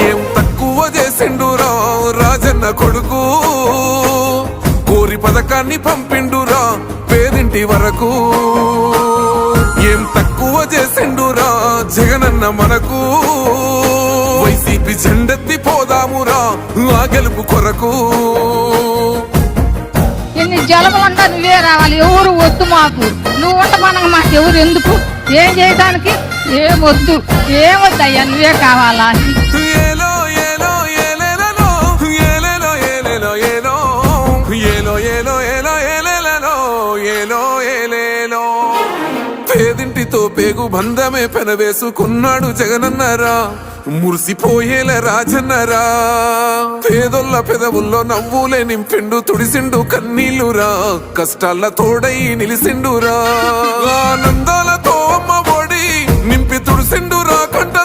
ఏం తక్కువ చేసిండురా రాజన్న కొడుకు, కోరి పథకాన్ని పంపిండురా పేదింటి వరకు. ఏం తక్కువ చేసిండురా జగనన్న మనకు, వైసీపీ జెండెత్తి పోదామురా ఆ గెలుపు కొరకు. ఎన్ని జలములంతా నువ్వే రావాలి, ఎవరు వద్దు మాకు, నువ్వు ఉండమనగా మాకు ఎవరు ఎందుకు, ఏం చేయడానికి ఏమొద్దు, ఏమొద్దయ్యా నువ్వే కావాలా. ఏలో ఏలో ఏలేలో ఏలేలో ఏలేలో ఏలో ఏలో ఏలో ఏలో ఏలేలో ఏలో ఏలేలో. పేదింటితో పేగు బంధమే పెనవేసుకున్నాడు జగనన్నరా, మురిసిపోయేల రాజన్నరా. పేదొల్ల పెదవుల్లో నవ్వులే నింపిండు, తుడిసిండు కన్నీళ్లురా, కష్టాల తోడై నిలిసిండురా. ఆనందాలతో అమ్మ ఒడి నింపి తుడిసిండురా కంట